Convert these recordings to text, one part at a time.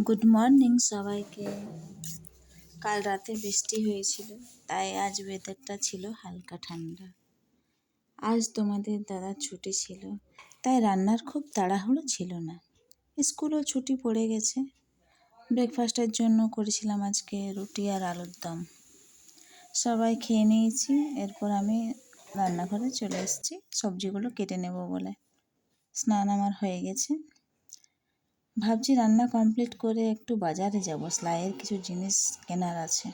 Good morning সবাইকে। কাল রাতে বৃষ্টি হয়েছিল, তাই আজ ওয়েদারটা ছিল হালকা ঠান্ডা। আজ তোমাদের দাদার ছুটি ছিল, তাই রান্নার খুব তাড়াহুড়ো ছিল না। স্কুলও ছুটি পড়ে গেছে। ব্রেকফাস্টের জন্য করেছিলাম আজকে রুটি আর আলুর দম। সবাই খেয়ে নিয়েছি, এরপর আমি রান্নাঘরে চলে এসেছি সবজিগুলো কেটে নেব বলে। স্নান আমার হয়ে গেছে। ভাবছি রান্না কমপ্লিট করে একটু বাজারে যাব, সেলাইয়ের কিছু জিনিস কেনার আছে।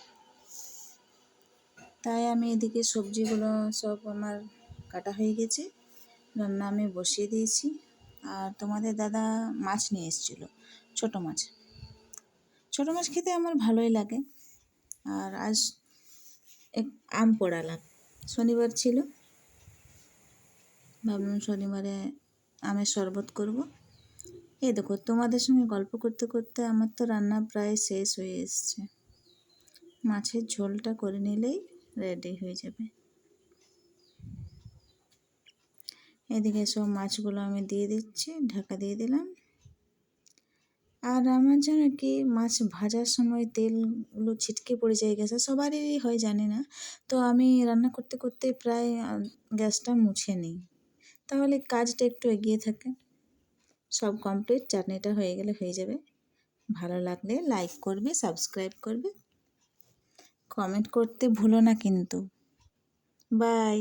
তাই আমি এদিকে সবজিগুলো সব আমার কাটা হয়ে গেছে, রান্না আমি বসিয়ে দিয়েছি। আর তোমাদের দাদা মাছ নিয়ে এসেছিল, ছোটো মাছ। ছোটো মাছ খেতে আমার ভালোই লাগে। আর আজ আম পোড়ালাম, শনিবার ছিল, ভাবলাম শনিবারে আমের শরবত করব। এই দেখো, তোমাদের সঙ্গে গল্প করতে করতে আমার তো রান্না প্রায় শেষ হয়ে এসছে। মাছের ঝোলটা করে নিলেই রেডি হয়ে যাবে। এদিকে সব মাছগুলো আমি দিয়ে দিচ্ছি, ঢাকা দিয়ে দিলাম। আর আমার যেন কি মাছ ভাজার সময় তেলগুলো ছিটকে পড়ে যায় গ্যাসে, সবারই হয় জানি না। তো আমি রান্না করতে করতে প্রায় গ্যাসটা মুছে নিই, তাহলে কাজটা একটু এগিয়ে থাকে। সব কমপ্লিট, চাটনিটা হয়ে গেলে হয়ে যাবে। ভালো লাগলে লাইক করবে, সাবস্ক্রাইব করবে, কমেন্ট করতে ভুলো না কিন্তু। বাই।